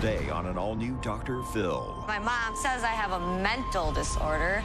Today on an all-new Dr. Phil. My mom says I have a mental disorder.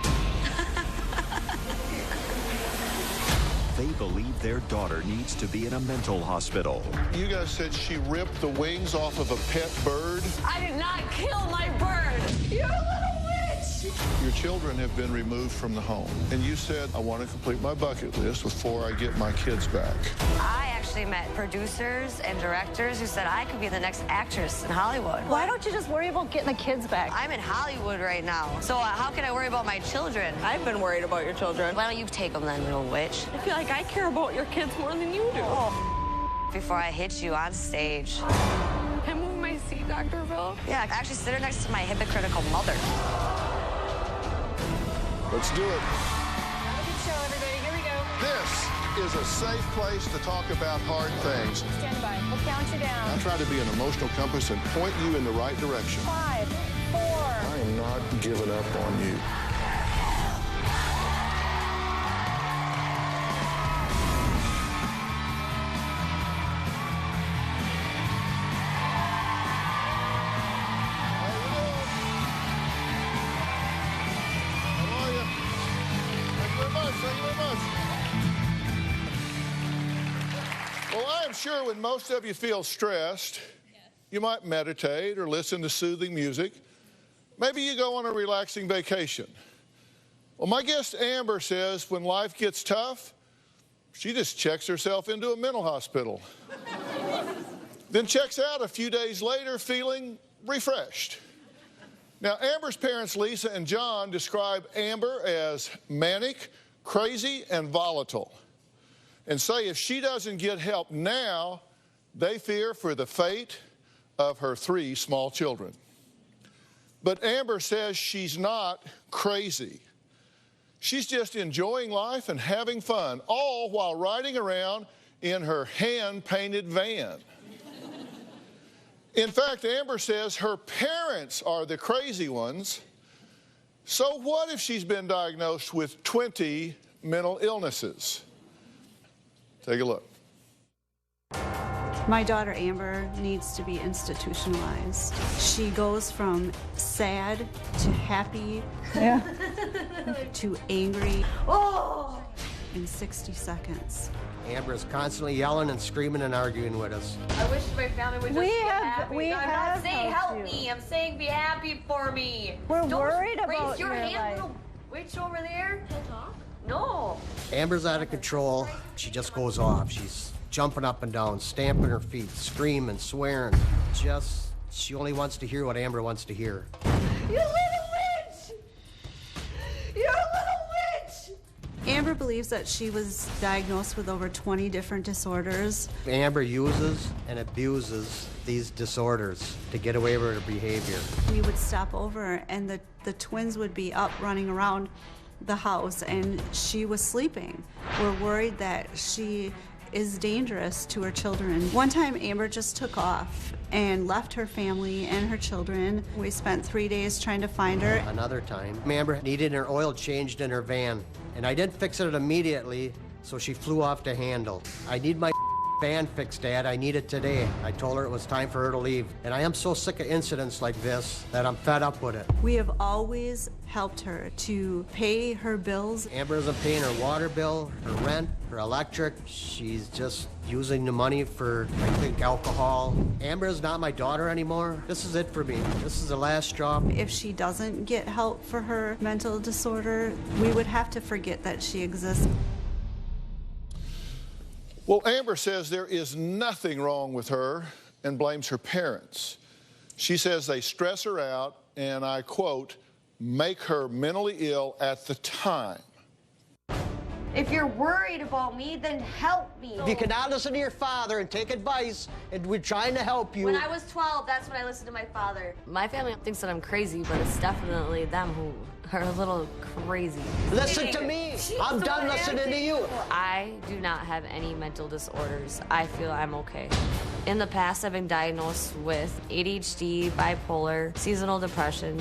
They believe their daughter needs to be in a mental hospital. You guys said she ripped the wings off of a pet bird. I did not kill my bird. You're a little witch. Your children have been removed from the home. And you said, I want to complete my bucket list before I get my kids back. I actually met producers and directors who said I could be the next actress in Hollywood. Why don't you just worry about getting the kids back? I'm in Hollywood right now, so how can I worry about my children? I've been worried about your children. Why don't you take them then, little witch? I feel like I care about your kids more than you do. Oh, before I hit you on stage. Can I move my seat, Dr. Phil? Yeah, actually sit her next to my hypocritical mother. Let's do it. Have a good show, everybody. Here we go. This is a safe place to talk about hard things. Stand by. We'll count you down. I try to be an emotional compass and point you in the right direction. 5, 4. I am not giving up on you. I'm sure when most of you feel stressed, you might meditate or listen to soothing music. Maybe you go on a relaxing vacation. Well, my guest Amber says when life gets tough, she just checks herself into a mental hospital. Then checks out a few days later feeling refreshed. Now, Amber's parents, Lisa and John, describe Amber as manic, crazy, and volatile, and say if she doesn't get help now, they fear for the fate of her 3 small children. But Amber says she's not crazy. She's just enjoying life and having fun, all while riding around in her hand-painted van. In fact, Amber says her parents are the crazy ones. So what if she's been diagnosed with 20 mental illnesses? Take a look. My daughter Amber needs to be institutionalized. She goes from sad to happy to angry in 60 seconds. Amber is constantly yelling and screaming and arguing with us. I wish my family would just be happy. I'm not saying help me. I'm saying be happy for me. We're worried about raise your hand, life. little witch over there. Can I talk? No. Amber's out of control. She just goes off. She's jumping up and down, stamping her feet, screaming, swearing. She only wants to hear what Amber wants to hear. You little witch! You're a little witch! Amber believes that she was diagnosed with over 20 different disorders. Amber uses and abuses these disorders to get away with her behavior. We would stop over and the twins would be up running around the house and she was sleeping. We're worried that she is dangerous to her children. One time Amber just took off and left her family and her children. We spent 3 days trying to find her. Another time, Amber needed her oil changed in her van, and I didn't fix it immediately, so she flew off the handle. I need my van fixed, Dad. I need it today. I told her it was time for her to leave, and I am so sick of incidents like this that I'm fed up with it. We have always helped her to pay her bills. Amber isn't paying her water bill, her rent, her electric. She's just using the money for, I think, alcohol. Amber is not my daughter anymore. This is it for me. This is the last straw. If she doesn't get help for her mental disorder, we would have to forget that she exists. Well, Amber says there is nothing wrong with her and blames her parents. She says they stress her out and, I quote, make her mentally ill at the time. If you're worried about me, then help me. If you cannot listen to your father and take advice, and we're trying to help you. When I was 12, that's when I listened to my father. My family thinks that I'm crazy, but it's definitely them who are a little crazy. Listen to me. I'm done listening to you. I do not have any mental disorders. I feel I'm okay. In the past, I've been diagnosed with ADHD, bipolar, seasonal depression.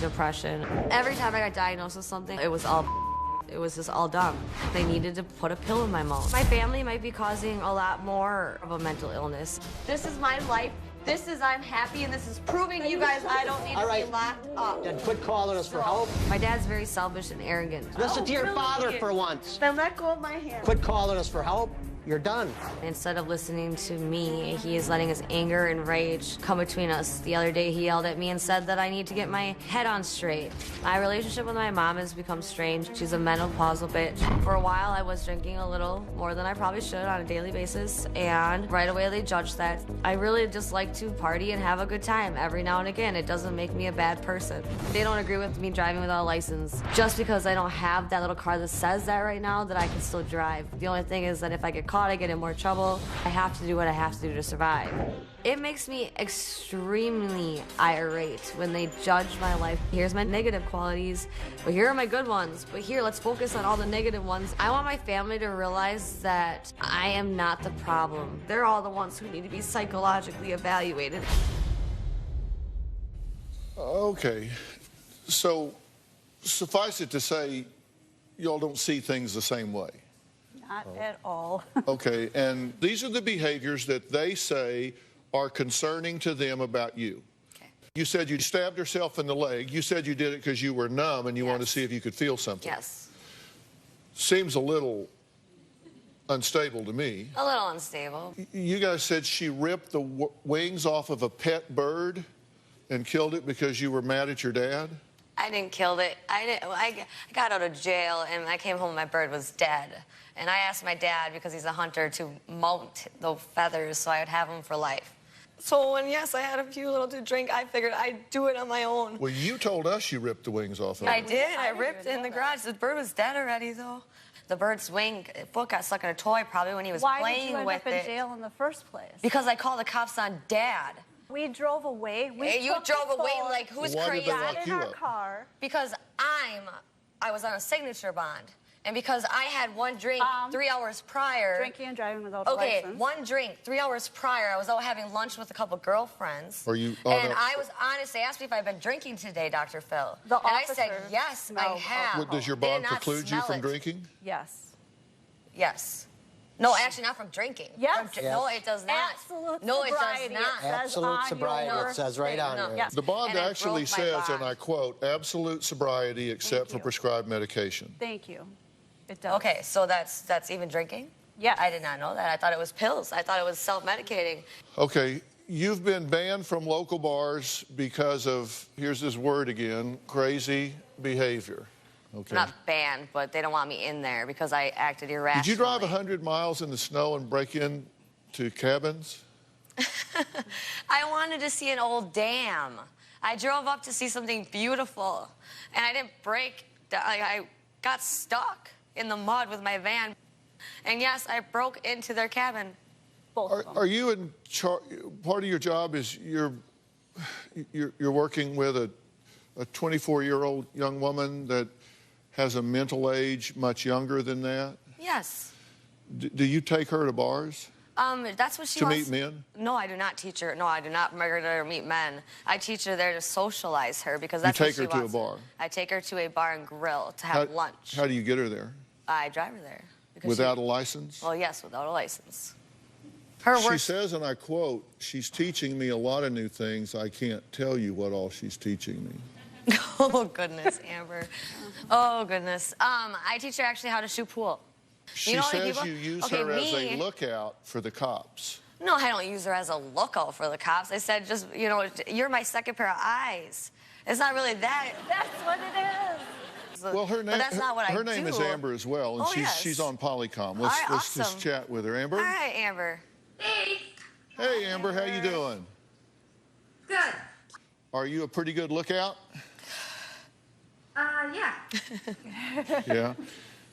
Every time I got diagnosed with something, it was just all dumb. They needed to put a pill in my mouth. My family might be causing a lot more of a mental illness. This is my life I'm happy, and this is proving to you guys I don't need to be locked up. Then quit calling us for help. My dad's very selfish and arrogant. Listen to your father for once. Then let go of my hand. Quit calling us for help. You're done. Instead of listening to me, he is letting his anger and rage come between us. The other day, he yelled at me and said that I need to get my head on straight. My relationship with my mom has become strained. She's a menopausal bitch. For a while, I was drinking a little more than I probably should on a daily basis, and right away they judged that. I really just like to party and have a good time every now and again. It doesn't make me a bad person. They don't agree with me driving without a license. Just because I don't have that little car that says that right now, that I can still drive. The only thing is that if I get caught, I get in more trouble. I have to do what I have to do to survive. It makes me extremely irate when they judge my life. Here's my negative qualities, but here are my good ones. But here, let's focus on all the negative ones. I want my family to realize that I am not the problem. They're all the ones who need to be psychologically evaluated. Okay, so suffice it to say, y'all don't see things the same way. Not at all. Okay, and these are the behaviors that they say are concerning to them about you. Okay. You said you stabbed yourself in the leg. You said you did it because you were numb and you wanted to see if you could feel something. Yes. Seems a little unstable to me. A little unstable. You guys said she ripped the wings off of a pet bird and killed it because you were mad at your dad? I didn't kill it. I got out of jail and I came home and my bird was dead. And I asked my dad, because he's a hunter, to mount the feathers so I would have them for life. So when, yes, I had a few little to drink, I figured I'd do it on my own. Well, you told us you ripped the wings off of it. I did. I ripped in the garage. The bird was dead already, though. The bird's foot got stuck in a toy probably when he was playing with it. Why did you end up in jail in the first place? Because I called the cops on Dad. We drove away. You drove away like who's Why crazy? did they lock in you our up? car. Because I was on a signature bond. And because I had one drink 3 hours prior. Drinking and driving without a license. Okay, one drink 3 hours prior. I was out having lunch with a couple girlfriends. Are you? And I was honest. They asked me if I'd been drinking today, Dr. Phil. The and I said, officer yes, I smelled have. What, does your They did bond not preclude you smell from it. drinking? Yes. Yes. No, actually not from drinking. Yes. No, it does not. Absolute No, it does sobriety. not. It says Absolute on sobriety. your It says right on No. there. Yes. The bond And I actually broke my says, bond. and I quote, absolute sobriety except for you. prescribed medication. Thank you. It does. Okay, so that's even drinking? Yes. I did not know that. I thought it was pills. I thought it was self-medicating. Okay, you've been banned from local bars because of, here's this word again, crazy behavior. Okay. Not banned, but they don't want me in there because I acted irrationally. Did you drive 100 miles in the snow and break into cabins? I wanted to see an old dam. I drove up to see something beautiful, and I didn't break. I got stuck in the mud with my van. And yes, I broke into their cabin. Both of them. Are you in charge? Part of your job is you're working with a 24-year-old young woman that has a mental age much younger than that? Yes. Do you take her to bars? That's what she To wants. meet men? No, I do not teach her. No, I do not make her meet men. I teach her there to socialize her because that's You what take she her to a wants. bar? I take her to a bar and grill to have lunch. How do you get her there? I drive her there. because Without a license? Well, yes, without a license. Her She work. says, and I quote, she's teaching me a lot of new things. I can't tell you what all she's teaching me. Oh, goodness, Amber. Oh, goodness. I teach her actually how to shoot pool. She You know, says people- you use okay, her as me- a lookout for the cops. No, I don't use her as a lookout for the cops. I said, just, you know, you're my second pair of eyes. It's not really that. That's what it is. Well, her name, But that's not what her I name do. is Amber as well, and Oh, yes. she's on Polycom. All right, Let's just awesome. chat with her. Amber? All right, Amber. Hey, Amber, how you doing? Good. Are you a pretty good lookout? Yeah. Yeah.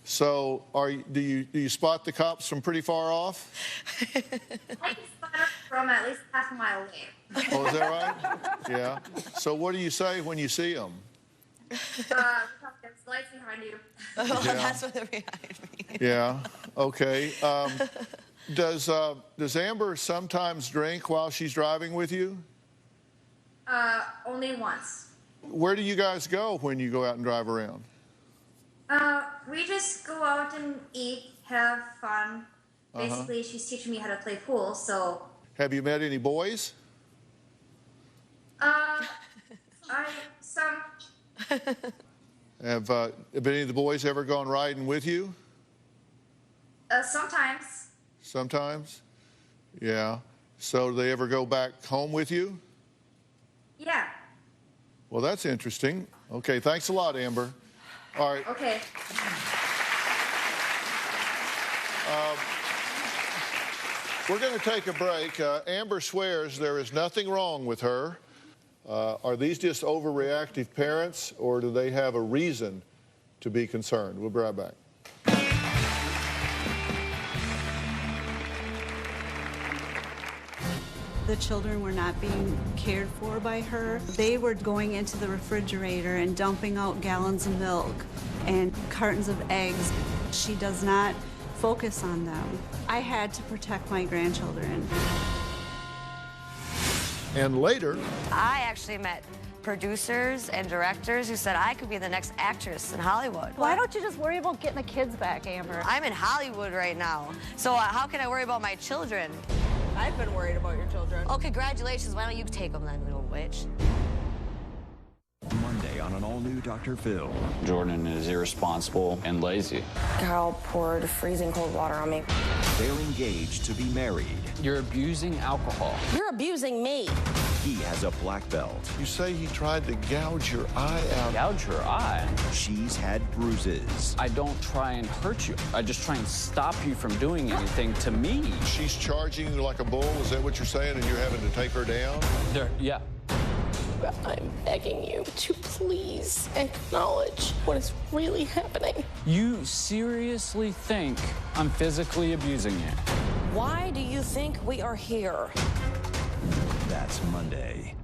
So, do you spot the cops from pretty far off? I can spot them from at least half a mile away. Oh, is that right? Yeah. So, what do you say when you see them? There's lights behind you. Oh, Yeah. that's what they're behind me. Yeah. Okay. Does Amber sometimes drink while she's driving with you? Only once. Where do you guys go when you go out and drive around? We just go out and eat, have fun. Basically, she's teaching me how to play pool, so... Have you met any boys? Some. Have any of the boys ever gone riding with you? Sometimes. Sometimes? Yeah. So do they ever go back home with you? Yeah. Well, that's interesting. Okay, thanks a lot, Amber. All right. Okay. We're going to take a break. Amber swears there is nothing wrong with her. Are these just overreactive parents, or do they have a reason to be concerned? We'll be right back. The children were not being cared for by her. They were going into the refrigerator and dumping out gallons of milk and cartons of eggs. She does not focus on them. I had to protect my grandchildren. And later, I actually met producers and directors who said I could be the next actress in Hollywood. Why don't you just worry about getting the kids back, Amber? I'm in Hollywood right now, so how can I worry about my children? I've been worried about your children. Oh, congratulations. Why don't you take them then, little witch? Monday on an all-new Dr. Phil. Jordan is irresponsible and lazy. Carl poured freezing cold water on me. They're engaged to be married. You're abusing alcohol. You're abusing me. He has a black belt. you say he tried to gouge your eye out. Gouge her eye. She's had bruises. I don't try and hurt you. I just try and stop you from doing anything to me. She's charging you like a bull, is that what you're saying, and you're having to take her down? Yeah. I'm begging you to please acknowledge what is really happening. You seriously think I'm physically abusing you? Why do you think we are here? That's Monday.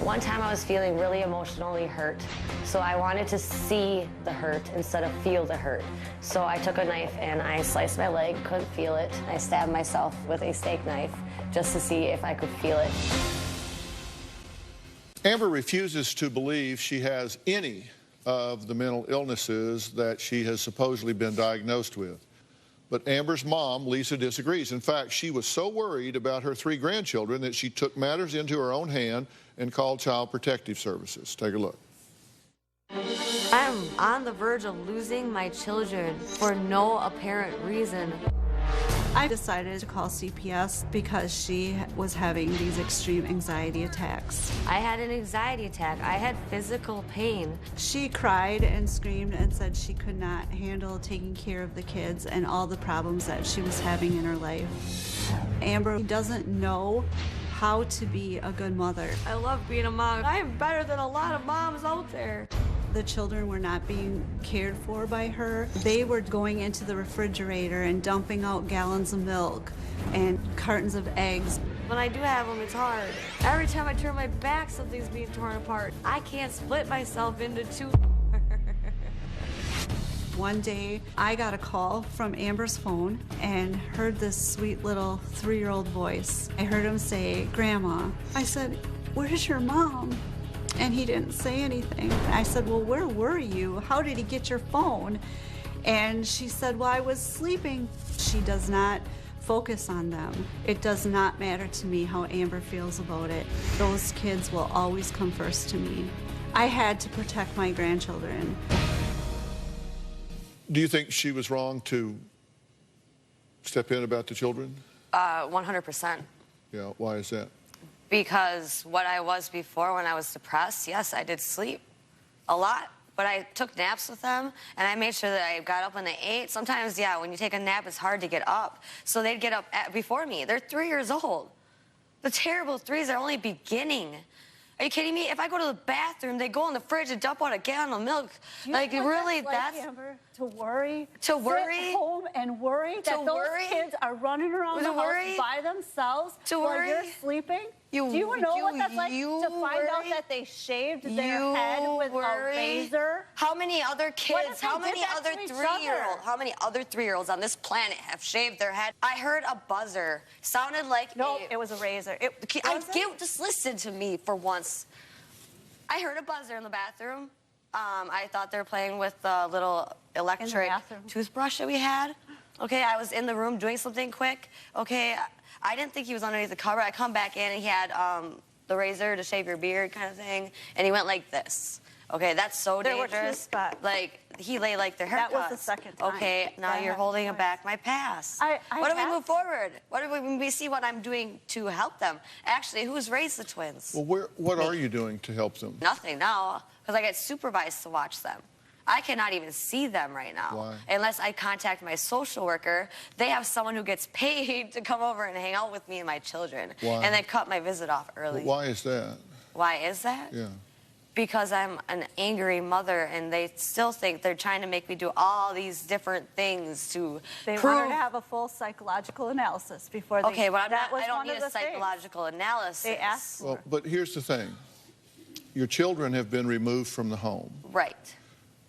One time I was feeling really emotionally hurt, so I wanted to see the hurt instead of feel the hurt. So I took a knife and I sliced my leg, couldn't feel it. I stabbed myself with a steak knife just to see if I could feel it. Amber refuses to believe she has any of the mental illnesses that she has supposedly been diagnosed with. But Amber's mom, Lisa, disagrees. In fact, she was so worried about her 3 grandchildren that she took matters into her own hand and called Child Protective Services. Take a look. I'm on the verge of losing my children for no apparent reason. I decided to call CPS because she was having these extreme anxiety attacks. I had an anxiety attack. I had physical pain. She cried and screamed and said she could not handle taking care of the kids and all the problems that she was having in her life. Amber doesn't know how to be a good mother. I love being a mom. I am better than a lot of moms out there. The children were not being cared for by her. They were going into the refrigerator and dumping out gallons of milk and cartons of eggs. When I do have them, it's hard. Every time I turn my back, something's being torn apart. I can't split myself into 2. One day, I got a call from Amber's phone and heard this sweet little 3-year-old voice. I heard him say, "Grandma." I said, "Where's your mom?" And he didn't say anything. I said, "Well, where were you? How did he get your phone?" And she said, "Well, I was sleeping." She does not focus on them. It does not matter to me how Amber feels about it. Those kids will always come first to me. I had to protect my grandchildren. Do you think she was wrong to step in about the children? 100%. Yeah, why is that? Because what I was before when I was depressed, yes, I did sleep a lot. But I took naps with them, and I made sure that I got up when they ate. Sometimes, yeah, when you take a nap, it's hard to get up. So they'd get up before me. They're 3 years old. The terrible 3s are only beginning. Are you kidding me? If I go to the bathroom, they go in the fridge and dump out a gallon of milk. Like, really, that's... Amber, to worry? To worry? Sit home and worry that those kids are running around the house by themselves while you're sleeping? Do you know what that's like to find out that they shaved their head with a razor? How many other kids, how many other 3-year-olds on this planet have shaved their head? I heard a buzzer. Sounded like it was a razor. Just listen to me for once. I heard a buzzer in the bathroom. I thought they were playing with the little electric toothbrush that we had. Okay, I was in the room doing something quick. Okay, I didn't think he was underneath the cover. I come back in and he had the razor to shave your beard kind of thing, and he went like this. Okay, that's so dangerous. There were 2 spots. Like, he lay like their haircuts. That was the second time. Okay, now you're holding back my past. What do we move forward? What do we see what I'm doing to help them? Actually, who's raised the twins? Well, what are you doing to help them? Nothing now, because I get supervised to watch them. I cannot even see them right now. Why? Unless I contact my social worker. They have someone who gets paid to come over and hang out with me and my children. Why? And they cut my visit off early. Well, why is that? Why is that? Yeah. Because I'm an angry mother, and they still think they're trying to make me do all these different things to They prove... want her to have a full psychological analysis before they... Okay, well, I don't one need of a the psychological analysis. They asked for. Well, but here's the thing. Your children have been removed from the home. Right.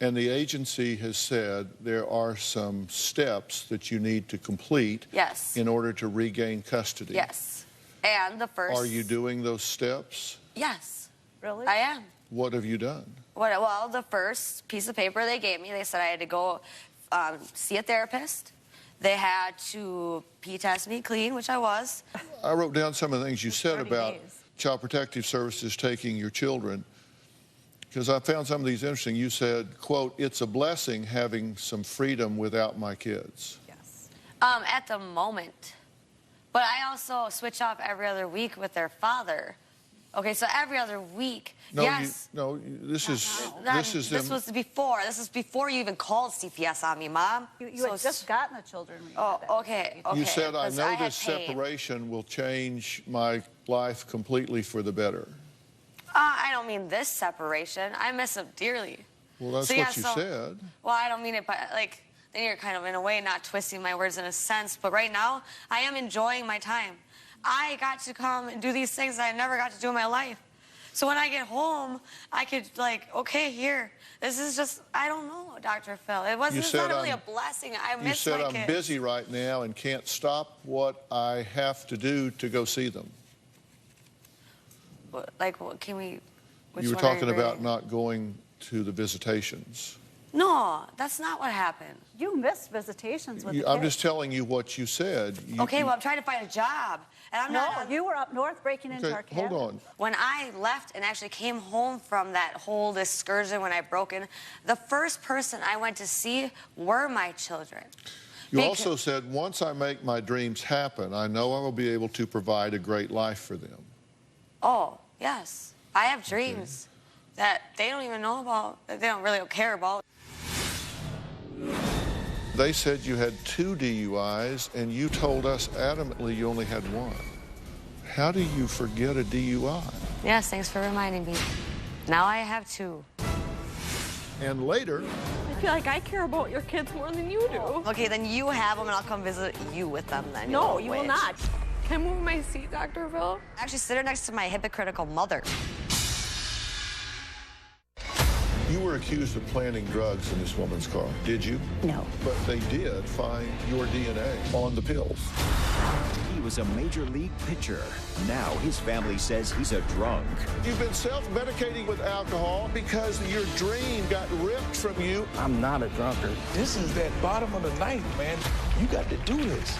And the agency has said there are some steps that you need to complete Yes. in order to regain custody. Yes. And the first... Are you doing those steps? Yes. Really? I am. What have you done? Well, the first piece of paper they gave me, they said I had to go see a therapist. They had to pee test me clean, which I was. I wrote down some of the things you said 30 about days. Child Protective Services taking your children, because I found some of these interesting. You said, quote, "It's a blessing having some freedom without my kids." Yes. At the moment. But I also switch off every other week with their father. Okay, so every other week. No, yes. this is This was before. This is before you even called CPS on me, Mom. You had just gotten the children. When you Oh, did that. okay. You said, "I 'cause know had this pain. separation will change my life completely for the better." I don't mean this separation. I miss him dearly. Well, that's So, yeah, what you so- said. Well, I don't mean it, but like, then you're kind of in a way not twisting my words in a sense. But right now, I am enjoying my time. I got to come and do these things that I never got to do in my life. So when I get home, I could like, okay, here. This is just, I don't know, Dr. Phil. It's not really a blessing. I miss my kids. You said, "I'm busy right now and can't stop what I have to do to go see them." Like, what can we... which You were one are talking you about reading? not going to the visitations. No, that's not what happened. You missed visitations with the I'm kids. just telling you what you said. Okay, well, I'm trying to find a job. And I'm not... You were up north breaking into Okay, our cabin. hold on. When I left and actually came home from that whole excursion when I broke in, the first person I went to see were my children. You also said, "Once I make my dreams happen, I know I will be able to provide a great life for them." Oh, yes. I have dreams that they don't even know about, that they don't really care about. They said you had 2 DUIs, and you told us adamantly you only had 1. How do you forget a DUI? Yes, thanks for reminding me. Now I have 2. And later... I feel like I care about your kids more than you do. Okay, then you have them, and I'll come visit you with them then. No, you will not. Can I move my seat, Dr. Phil? Actually, sit her next to my hypocritical mother. You were accused of planting drugs in this woman's car, did you? No. But they did find your DNA on the pills. He was a major league pitcher. Now his family says he's a drunk. You've been self-medicating with alcohol because your dream got ripped from you. I'm not a drunkard. This is that bottom of the ninth, man. You got to do this.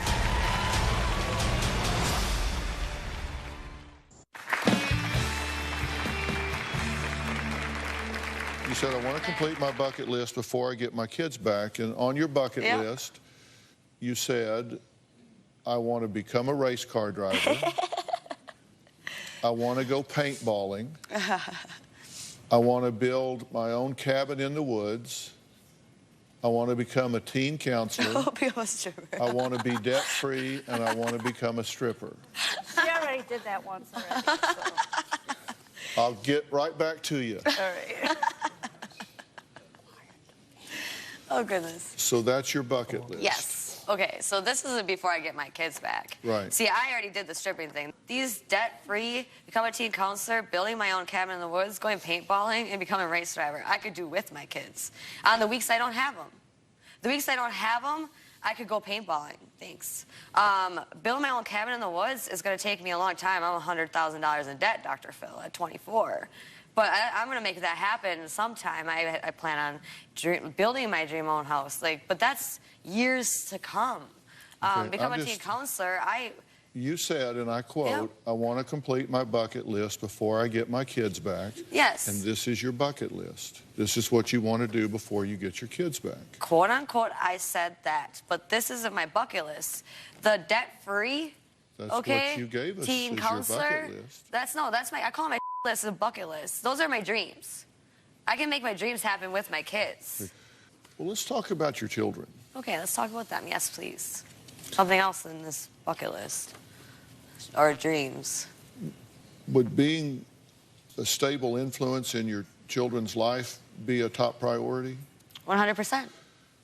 You said, "I want to complete my bucket list before I get my kids back." And on your bucket list, you said, "I want to become a race car driver. I want to go paintballing. I want to build my own cabin in the woods. I want to become a teen counselor. I want to be debt-free, and I want to become a stripper." She already did that once already. So. I'll get right back to you. All right. Oh, goodness. So that's your bucket list. Yes. Okay, so this is before I get my kids back. Right. See, I already did the stripping thing. These debt-free, become a teen counselor, building my own cabin in the woods, going paintballing, and becoming a race driver, I could do with my kids. On the weeks I don't have them. The weeks I don't have them, I could go paintballing. Thanks. Building my own cabin in the woods is going to take me a long time. I'm $100,000 in debt, Dr. Phil, at 24. But I'm going to make that happen sometime. I plan on building my dream own house. But that's years to come. Okay, Become a teen counselor. You said, and I quote, I want to complete my bucket list before I get my kids back. Yes. And this is your bucket list. This is what you want to do before you get your kids back. Quote unquote, I said that, but this isn't my bucket list. The debt-free, That's okay, what you gave us teen is counselor. your bucket list. That's I call my list a bucket list. Those are my dreams. I can make my dreams happen with my kids. Well, let's talk about your children. Okay, let's talk about them. Yes, please. Something else in this bucket list. Or dreams. Would being a stable influence in your children's life be a top priority? 100%.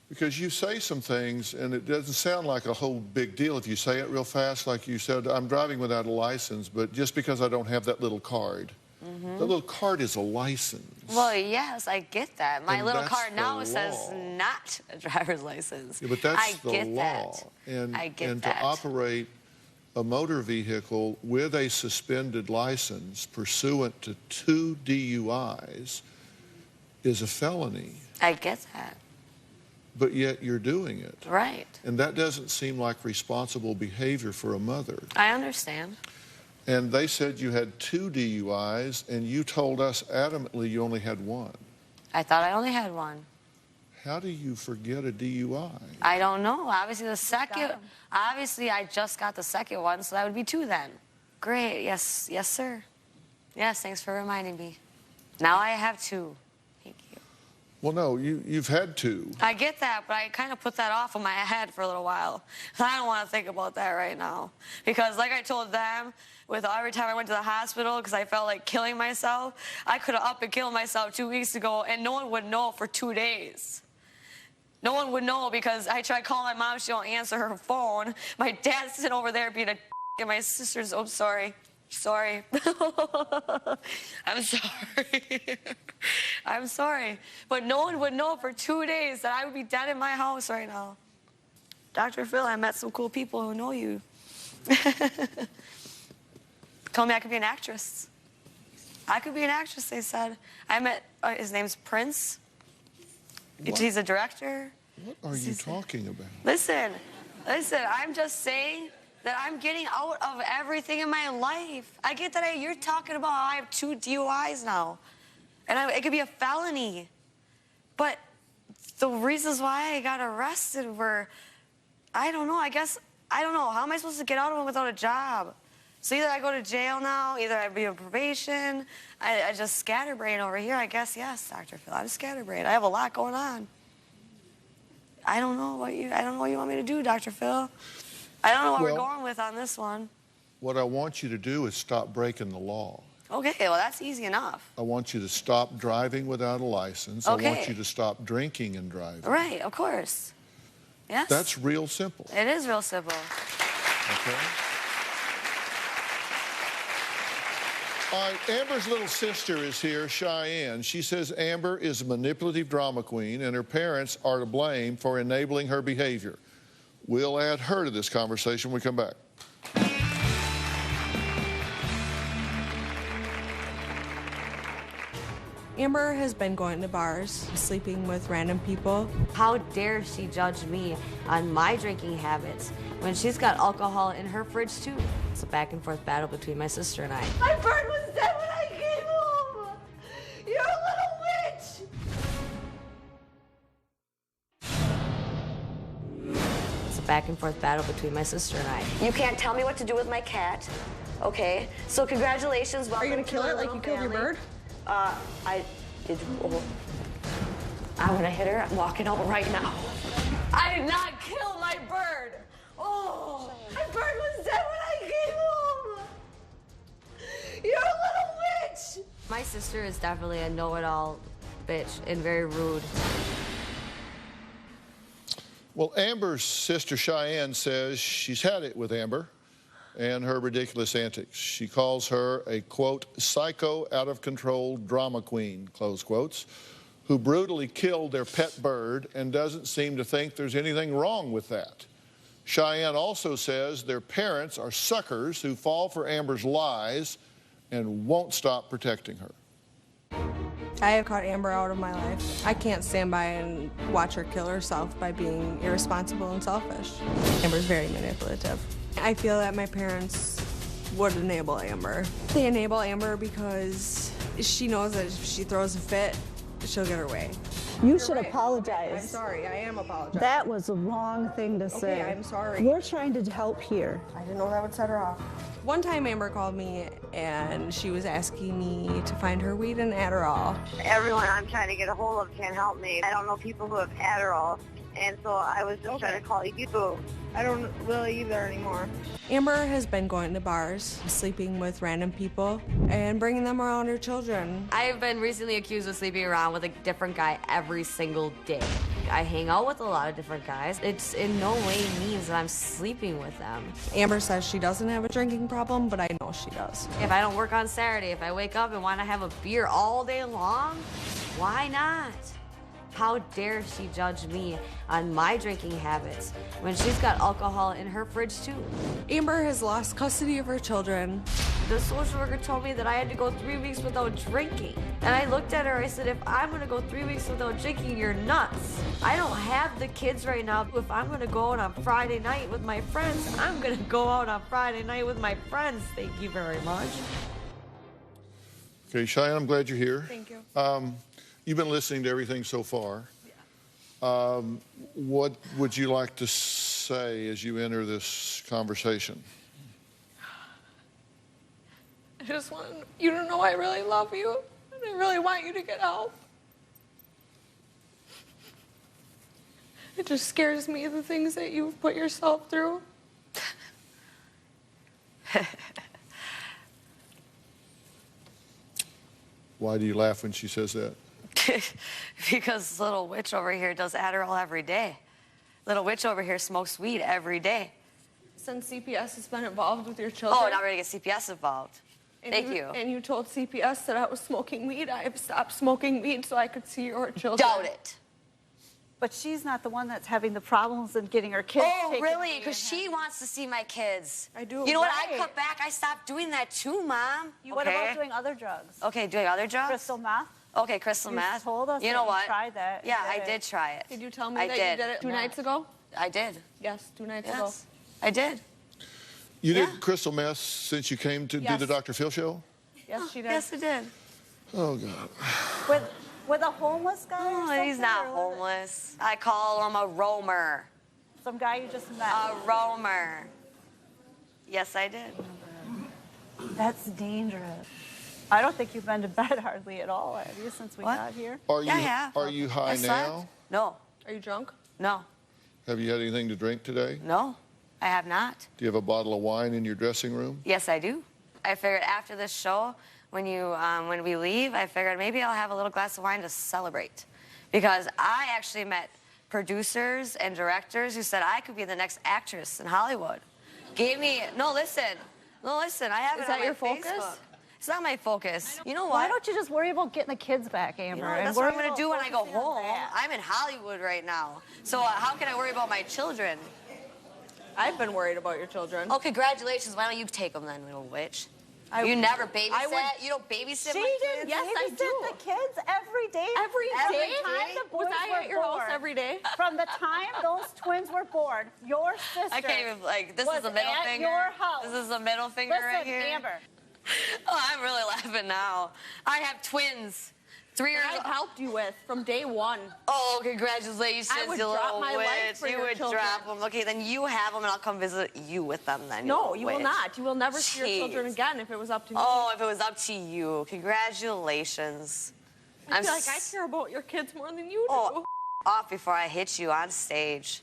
Because you say some things, and it doesn't sound like a whole big deal if you say it real fast, like you said, I'm driving without a license, but just because I don't have that little card. The little card is a license. Well, yes, I get that. My And little that's card now the says law. not a driver's license. Yeah, but that's I the get law. that. And, I get and that. to operate a motor vehicle with a suspended license pursuant to 2 DUIs is a felony. I get that. But yet you're doing it. Right. And that doesn't seem like responsible behavior for a mother. I understand. And they said you had 2 DUIs, and you told us adamantly you only had 1. I thought I only had 1. How do you forget a DUI? I don't know. Obviously I just got the second one, so that would be 2 then. Great. Yes, yes, sir. Yes, thanks for reminding me. Now I have 2. Thank you. Well, no, you've had 2. I get that, but I kind of put that off in my head for a little while. I don't want to think about that right now. Because like I told them, with every time I went to the hospital because I felt like killing myself, I could have up and killed myself 2 weeks ago, and no one would know for 2 days. No one would know because I tried calling my mom, she don't answer her phone. My dad's sitting over there being a and my sister's, oh, sorry. Sorry. I'm sorry. I'm sorry. But no one would know for 2 days that I would be dead in my house right now. Dr. Phil, I met some cool people who know you. Told me I could be an actress. I could be an actress, they said. I met, his name's Prince. What? He's a director. What are you talking about? Listen, I'm just saying that I'm getting out of everything in my life. I get that you're talking about how I have 2 DUIs now. And it could be a felony. But the reasons why I got arrested were, I don't know, I don't know. How am I supposed to get out of them without a job? So either I go to jail now, either I be on probation. I just scatterbrain over here, I guess. Yes, Dr. Phil, I'm scatterbrain. I have a lot going on. I don't know what you want me to do, Dr. Phil. I don't know what we're going with on this one. What I want you to do is stop breaking the law. Okay, well, that's easy enough. I want you to stop driving without a license. Okay. I want you to stop drinking and driving. Right, of course. Yes. That's real simple. It is real simple. Okay? All right, Amber's little sister is here, Cheyenne. She says Amber is a manipulative drama queen and her parents are to blame for enabling her behavior. We'll add her to this conversation when we come back. Amber has been going to bars, sleeping with random people. How dare she judge me on my drinking habits when she's got alcohol in her fridge too? It's a back and forth battle between my sister and I. My bird was dead when I came home! You're a little witch! It's a back and forth battle between my sister and I. You can't tell me what to do with my cat, okay? So congratulations, welcome. Are you gonna kill it like you killed your bird? I did. Oh. I'm gonna hit her. I'm walking out right now. I did not kill my bird. Oh, my bird was dead when I came home. You're a little witch. My sister is definitely a know-it-all bitch and very rude. Well, Amber's sister Cheyenne says she's had it with Amber and her ridiculous antics. She calls her a, quote, psycho, out-of-control drama queen, close quotes, who brutally killed their pet bird and doesn't seem to think there's anything wrong with that. Cheyenne also says their parents are suckers who fall for Amber's lies and won't stop protecting her. I have caught Amber out of my life. I can't stand by and watch her kill herself by being irresponsible and selfish. Amber's very manipulative. I feel that my parents would enable Amber. They enable Amber because she knows that if she throws a fit, she'll get her way. You should apologize. I'm sorry, I am apologizing. That was the wrong thing to say. Okay, I'm sorry. We're trying to help here. I didn't know that would set her off. One time Amber called me and she was asking me to find her weed and Adderall. Everyone I'm trying to get a hold of can't help me. I don't know people who have Adderall, and so I was just trying to call you. I don't really either anymore. Amber has been going to bars, sleeping with random people, and bringing them around her children. I've been recently accused of sleeping around with a different guy every single day. I hang out with a lot of different guys. It's in no way means that I'm sleeping with them. Amber says she doesn't have a drinking problem, but I know she does. If I don't work on Saturday, if I wake up and want to have a beer all day long, why not? How dare she judge me on my drinking habits when she's got alcohol in her fridge too? Amber has lost custody of her children. The social worker told me that I had to go 3 weeks without drinking. And I looked at her, I said, if I'm gonna go 3 weeks without drinking, you're nuts. I don't have the kids right now. If I'm gonna go out on Friday night with my friends, I'm gonna go out on Friday night with my friends. Thank you very much. Okay, Cheyenne, I'm glad you're here. Thank you. You've been listening to everything so far. Yeah. What would you like to say as you enter this conversation? I just want you to know I really love you, and I really want you to get help. It just scares me, the things that you've put yourself through. Why do you laugh when she says that? Because little witch over here does Adderall every day. Little witch over here smokes weed every day. Since CPS has been involved with your children. Oh, now we're gonna get CPS involved. Thank you. And you told CPS that I was smoking weed. I have stopped smoking weed so I could see your children. Doubt it. But she's not the one that's having the problems and getting her kids Oh, taken really? away. Because she wants to see my kids. I do. You know what? Right. I cut back. I stopped doing that too, Mom. What about doing other drugs? Okay, doing other drugs? Crystal meth? Okay, crystal meth. You told us you know what? You tried that. Yeah, I did try it. Did you tell me that you did it 2 nights ago? I did. Yes, 2 nights ago. I did. You did crystal meth since you came to do the Dr. Phil show? Yes, she did. Yes, I did. Oh, God. With a homeless guy or something? He's not homeless. I call him a roamer. Some guy you just met? A roamer. Yes, I did. That's dangerous. I don't think you've been to bed hardly at all, have you, since we got here? Are you, I have. Are you high now? No. Are you drunk? No. Have you had anything to drink today? No, I have not. Do you have a bottle of wine in your dressing room? Yes, I do. I figured after this show, when we leave, I figured maybe I'll have a little glass of wine to celebrate. Because I actually met producers and directors who said I could be the next actress in Hollywood. Gave me, no, listen, I have it on my Facebook. It's not my focus. You know what? Why don't you just worry about getting the kids back, Amber? You know, that's what I'm going to do when I go home. I'm in Hollywood right now. So how can I worry about my children? I've been worried about your children. Oh, congratulations. Why don't you take them then, little witch? You never babysit? You don't babysit my kids? Yes, I do. The kids every day. Every day? Time the boys Was I at your house every day? From the time those twins were born, your sister I can't even, like, this is a middle finger. Your house. This is a middle finger right here. Listen, Amber. Oh, I'm really laughing now. I have twins. 3 years old. I've helped you with from day one. Oh, congratulations, I would you drop little my witch. life for you your would children. drop them. Okay, then you have them, and I'll come visit you with them then. No, you you will not. You will never see your children again if it was up to me. Oh, if it was up to you. Congratulations. I feel like I care about your kids more than you do. Oh, off before I hit you on stage.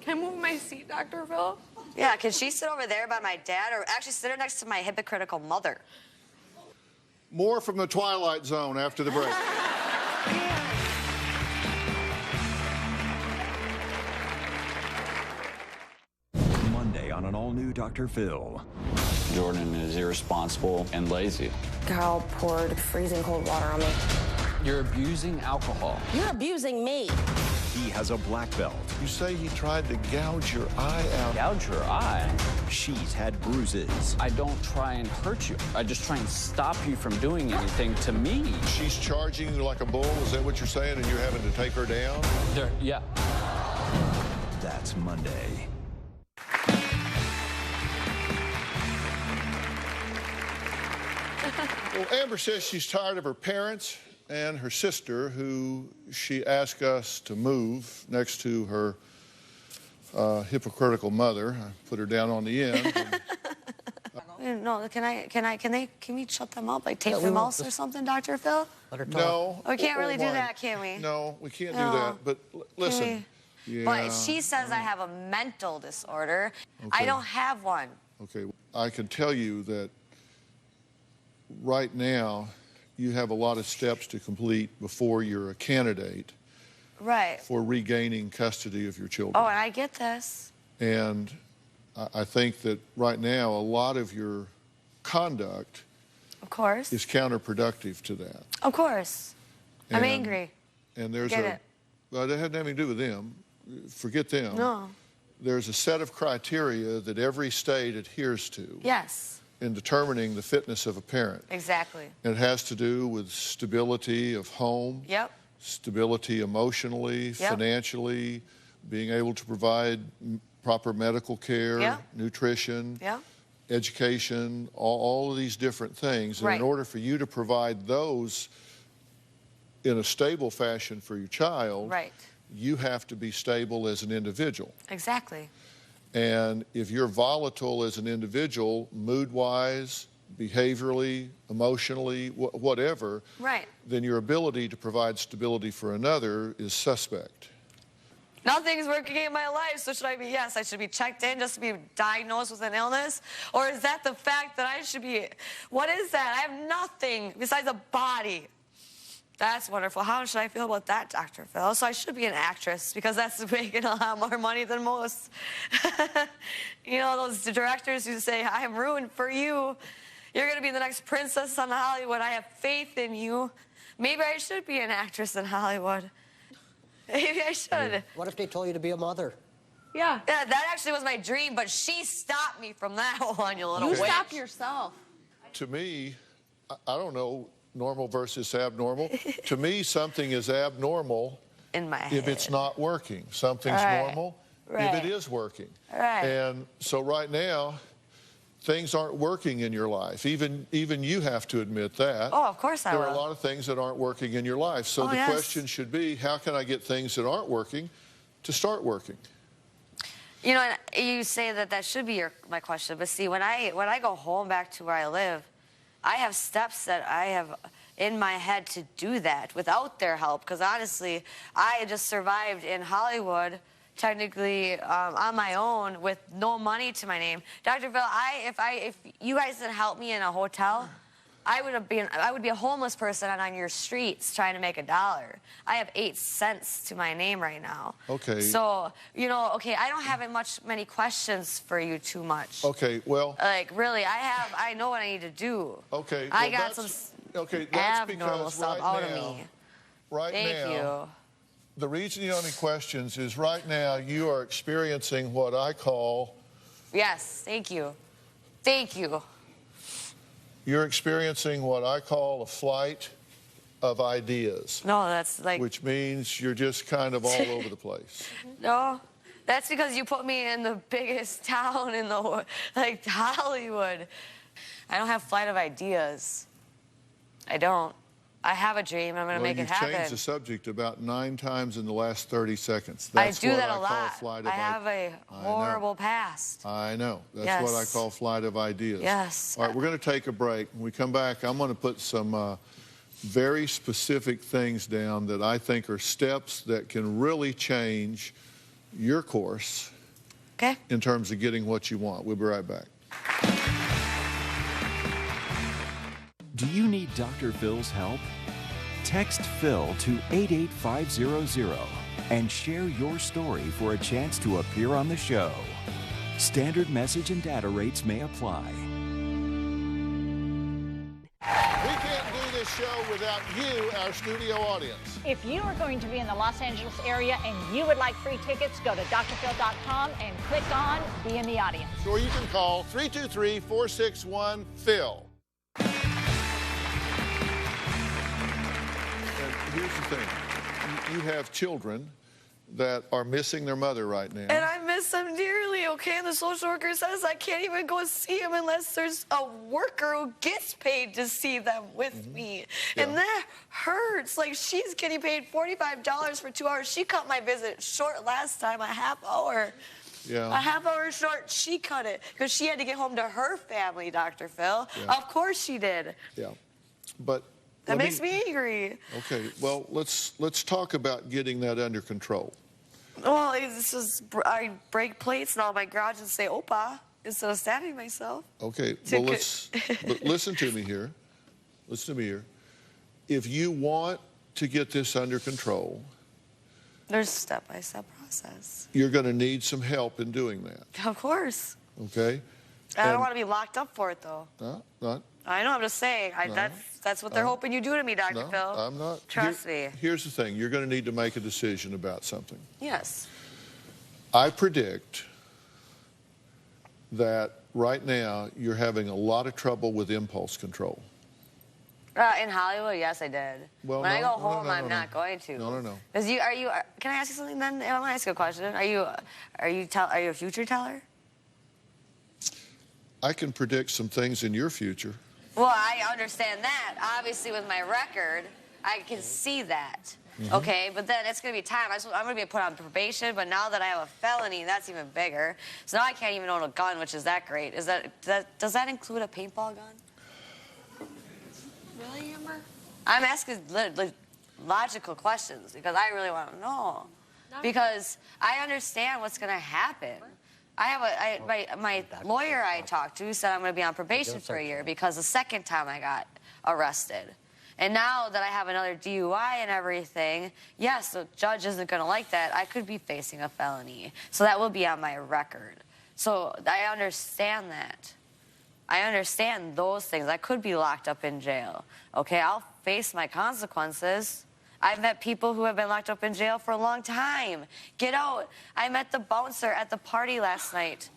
Can I move my seat, Dr. Phil? Yeah, can she sit over there by my dad, or actually sit her next to my hypocritical mother? More from the Twilight Zone after the break. Monday on an all-new Dr. Phil. Jordan is irresponsible and lazy. Carl poured freezing cold water on me. You're abusing alcohol. You're abusing me. He has a black belt. You say he tried to gouge your eye out. Gouge your eye? She's had bruises. I don't try and hurt you. I just try and stop you from doing anything to me. She's charging you like a bull? Is that what you're saying? And you're having to take her down? Yeah. That's Monday. Well, Amber says she's tired of her parents and her sister, who she asked us to move next to her hypocritical mother. I put her down on the end. No, can we shut them up? Like take them out or something, Dr. Phil? Let her talk. No. We can't really do that, can we? No, we can't do that. But listen. Yeah. But she says I have a mental disorder. Okay. I don't have one. Okay. I can tell you that right now you have a lot of steps to complete before you're a candidate for regaining custody of your children. Oh, and I get this. And I think that right now a lot of your conduct is counterproductive to that. Of course. I'm angry. And there's well, that had nothing to do with them. Forget them. No. There's a set of criteria that every state adheres to. Yes. In determining the fitness of a parent. Exactly. It has to do with stability of home. Yep. Stability emotionally, financially, being able to provide proper medical care, nutrition, education, all of these different things. And in order for you to provide those in a stable fashion for your child, you have to be stable as an individual. Exactly. And if you're volatile as an individual, mood-wise, behaviorally, emotionally, whatever, then your ability to provide stability for another is suspect. Nothing's working in my life, so should I be, yes, I should be checked in just to be diagnosed with an illness? Or is that the fact that I should be, what is that? I have nothing besides a body. That's wonderful. How should I feel about that, Dr. Phil? So I should be an actress because that's making a lot more money than most. You know, those directors who say, I am ruined for you. You're going to be the next princess on Hollywood. I have faith in you. Maybe I should be an actress in Hollywood. Maybe I should. What if they told you to be a mother? Yeah, that actually was my dream, but she stopped me from that one, you little witch. You stopped yourself. To me, I don't know, normal versus abnormal. To me, something is abnormal if it's not working. Something's normal if it is working. And so right now, things aren't working in your life. Even you have to admit that. Oh, of course I will. There are a lot of things that aren't working in your life. So the question should be, how can I get things that aren't working to start working? You know, you say that should be my question, but see, when I go home back to where I live, I have steps that I have in my head to do that without their help, because honestly, I just survived in Hollywood, technically on my own with no money to my name. Dr. Phil, if you guys had helped me in a hotel, I would be a homeless person on your streets trying to make $1. I have 8 cents to my name right now. Okay. So, you know, okay, I don't have many questions for you too much. Okay, well. Like, really, I know what I need to do. Okay. I got some that's abnormal because stuff out of me. Thank you. The reason you don't have any questions is right now you are experiencing what I call... Yes, thank you. Thank you. You're experiencing what I call a flight of ideas. No, that's like... Which means you're just kind of all over the place. No, that's because you put me in the biggest town in the... like, Hollywood. I don't have flight of ideas. I don't. I have a dream. I'm going to make it happen. You've changed the subject about 9 times in the last 30 seconds. I do that a lot. I have a horrible past. I know. That's what I call flight of ideas. Yes. All right, we're going to take a break. When we come back, I'm going to put some very specific things down that I think are steps that can really change your course in terms of getting what you want. We'll be right back. Do you need Dr. Phil's help? Text Phil to 88500 and share your story for a chance to appear on the show. Standard message and data rates may apply. We can't do this show without you, our studio audience. If you are going to be in the Los Angeles area and you would like free tickets, go to drphil.com and click on Be in the Audience. Or you can call 323-461-PHIL. Here's the thing. You have children that are missing their mother right now. And I miss miss him dearly, okay? And the social worker says I can't even go see him unless there's a worker who gets paid to see them with me. Yeah. And that hurts. Like, she's getting paid $45 for 2 hours. She cut my visit short last time, a half hour. Yeah. A half hour short, she cut it because she had to get home to her family, Dr. Phil. Yeah. Of course she did. Yeah. But that makes me angry. Okay, well, let's talk about getting that under control. Well, it's just I break plates in all my garage and say "Opa" instead of stabbing myself. Okay, well, but listen to me here. Listen to me here. If you want to get this under control, there's a step-by-step process. You're going to need some help in doing that. Of course. Okay. I don't want to be locked up for it, though. Not. I know. I'm just saying. That's what they're hoping you do to me, Dr. Phil. I'm not. Trust me. Here's the thing. You're going to need to make a decision about something. Yes. I predict that right now you're having a lot of trouble with impulse control. In Hollywood, yes, I did. Well, when I go home, I'm not going to. No. Can I ask you something then? I want to ask you a question. Are you a future teller? I can predict some things in your future. Well, I understand that. Obviously, with my record, I can see that. Okay, but then it's going to be time. I'm going to be put on probation, but now that I have a felony, that's even bigger. So now I can't even own a gun, which is that great. Does that include a paintball gun? Really, Amber? I'm asking logical questions because I really want to know. Because I understand what's going to happen. My lawyer I talked to said I'm going to be on probation for a year because the second time I got arrested. And now that I have another DUI and everything, yes, the judge isn't going to like that. I could be facing a felony. So that will be on my record. So I understand that. I understand those things. I could be locked up in jail. Okay, I'll face my consequences. I've met people who have been locked up in jail for a long time. Get out. I met the bouncer at the party last night.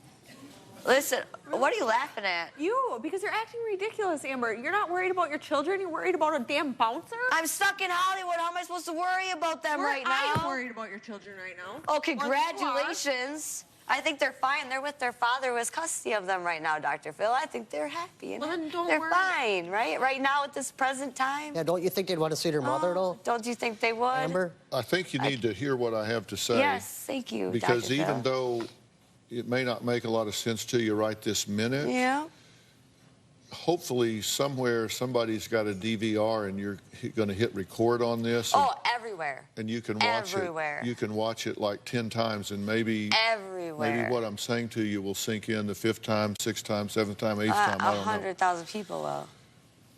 Listen, what are you laughing at? You, because you're acting ridiculous, Amber. You're not worried about your children. You're worried about a damn bouncer? I'm stuck in Hollywood. How am I supposed to worry about them right now? I am worried about your children right now. Oh, congratulations. I think they're fine. They're with their father who has custody of them right now, Dr. Phil. I think they're happy. And they're fine, right? Right now at this present time. Yeah, don't you think they'd want to see their mother, though? Don't you think they would? Amber? I think you need to hear what I have to say. Yes, thank you, because Dr. even Phil. though it may not make a lot of sense to you right this minute, hopefully somewhere somebody's got a DVR and you're going to hit record on this. Oh, everywhere. And you can watch it. You can watch it like 10 times and maybe what I'm saying to you will sink in the 5th time, 6th time, 7th time, 8th time. I don't know. 100,000 people will.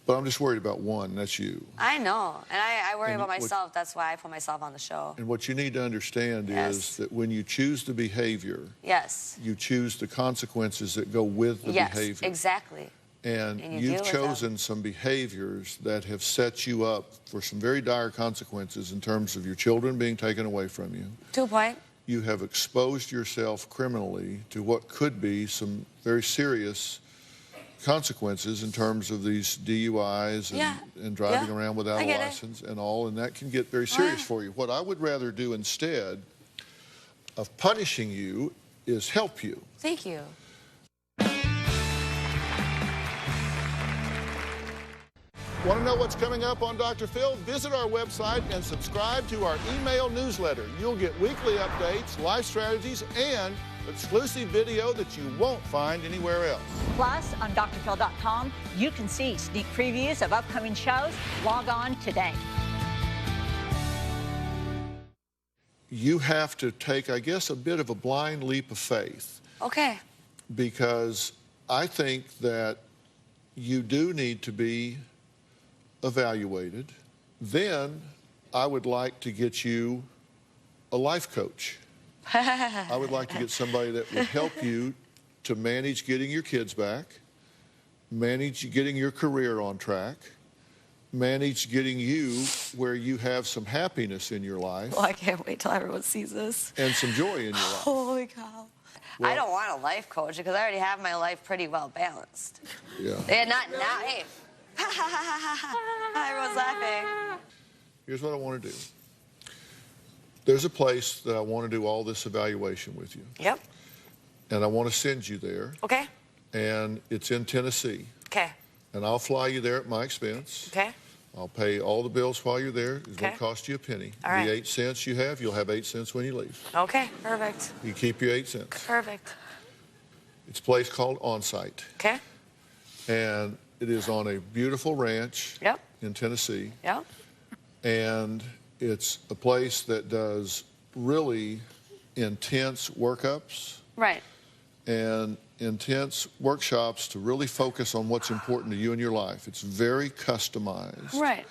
But I'm just worried about one. That's you. I know. And I worry about myself. That's why I put myself on the show. And what you need to understand is that when you choose the behavior, you choose the consequences that go with the behavior. Yes, exactly. And you've chosen some behaviors that have set you up for some very dire consequences in terms of your children being taken away from you. To a point. You have exposed yourself criminally to what could be some very serious consequences in terms of these DUIs and driving around without a license and all, and that can get very serious for you. What I would rather do instead of punishing you is help you. Thank you. Want to know what's coming up on Dr. Phil? Visit our website and subscribe to our email newsletter. You'll get weekly updates, life strategies, and exclusive video that you won't find anywhere else. Plus, on drphil.com, you can see sneak previews of upcoming shows. Log on today. You have to take, I guess, a bit of a blind leap of faith. Okay. Because I think that you do need to be evaluated. Then I would like to get you a life coach. I would like to get somebody that would help you to manage getting your kids back, manage getting your career on track, manage getting you where you have some happiness in your life. Well, I can't wait till everyone sees this. And some joy in your life. Holy cow. Well, I don't want a life coach because I already have my life pretty well balanced. Yeah. And not now, hey. Everyone's laughing. Here's what I want to do. There's a place that I want to do all this evaluation with you. Yep. and I want to send you there. Okay. And it's in Tennessee. Okay. And I'll fly you there at my expense. Okay. I'll pay all the bills while you're there. It Okay. won't cost you a penny. All right. The 8 cents you have, you'll have 8 cents when you leave. Okay, perfect. You keep your 8 cents. Perfect. It's a place called On Site. Okay. And it is on a beautiful ranch Yep. in Tennessee. Yep. And it's a place that does really intense workups. Right. And intense workshops to really focus on what's important to you in your life. It's very customized. Right.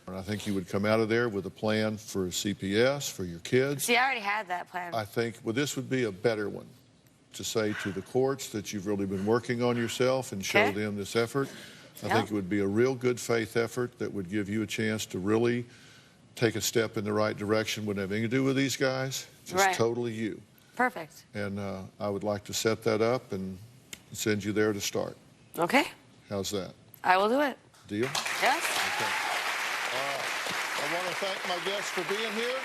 And I think you would come out of there with a plan for CPS, for your kids. See, I already had that plan. I think, well, this would be a better one to say to the courts that you've really been working on yourself and show them this effort. I think it would be a real good faith effort that would give you a chance to really take a step in the right direction. Wouldn't have anything to do with these guys, just totally you. Perfect. And I would like to set that up and send you there to start. Okay. How's that? I will do it. Deal? Yes. Okay. I want to thank my guests for being here.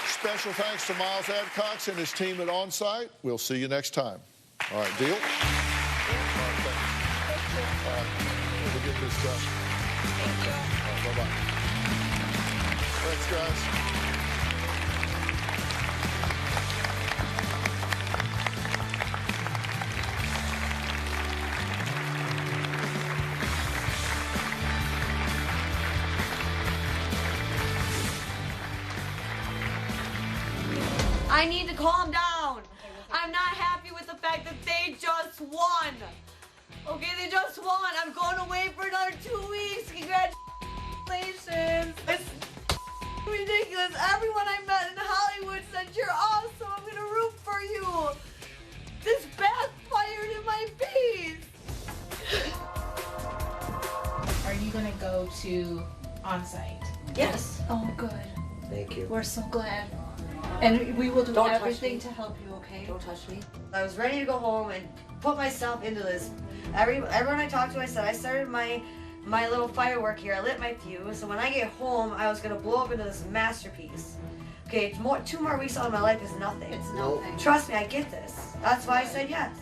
Special thanks to Miles Adcox and his team at On Site. We'll see you next time. All right, deal? All right, thanks. All right, we'll get this done. Thank you. All right, bye-bye. Thanks, guys. I need to calm down. I'm not happy with the fact that they just won. Okay, they just won. I'm going away for another 2 weeks. Congratulations. It's ridiculous. Everyone I met in Hollywood said you're awesome. I'm going to root for you. This backfired in my face. Are you going to go to On-Site? Yes. Oh, good. Thank you. We're so glad. And we will do Don't touch everything me. to help you, okay? Don't touch me. I was ready to go home and put myself into this. Everyone I talked to, I said, I started my little firework here. I lit my fuse. So when I get home, I was going to blow up into this masterpiece. Okay, 2 more weeks out of my life is nothing. It's nothing. Trust me, I get this. That's why I said yes.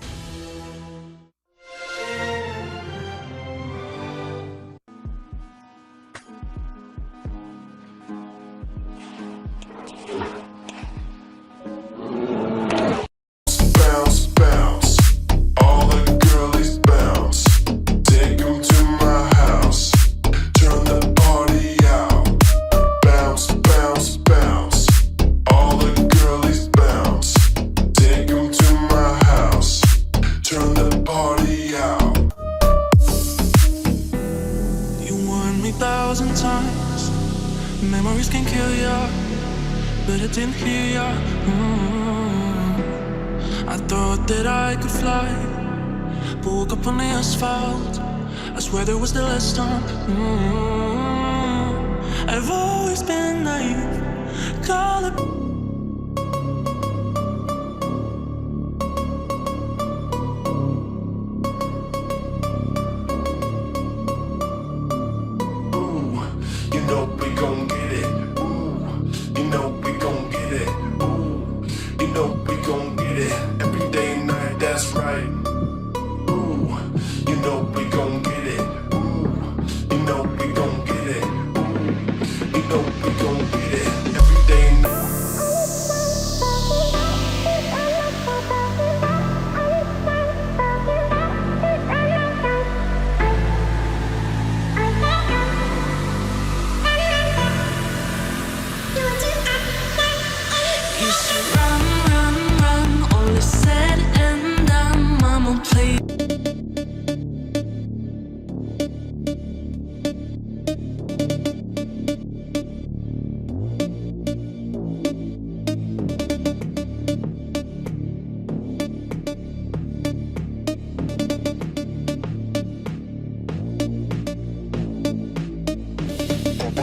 Memories can kill ya, but I didn't hear ya. I thought that I could fly, but woke up on the asphalt. I swear there was the last time. I've always been naive. Call it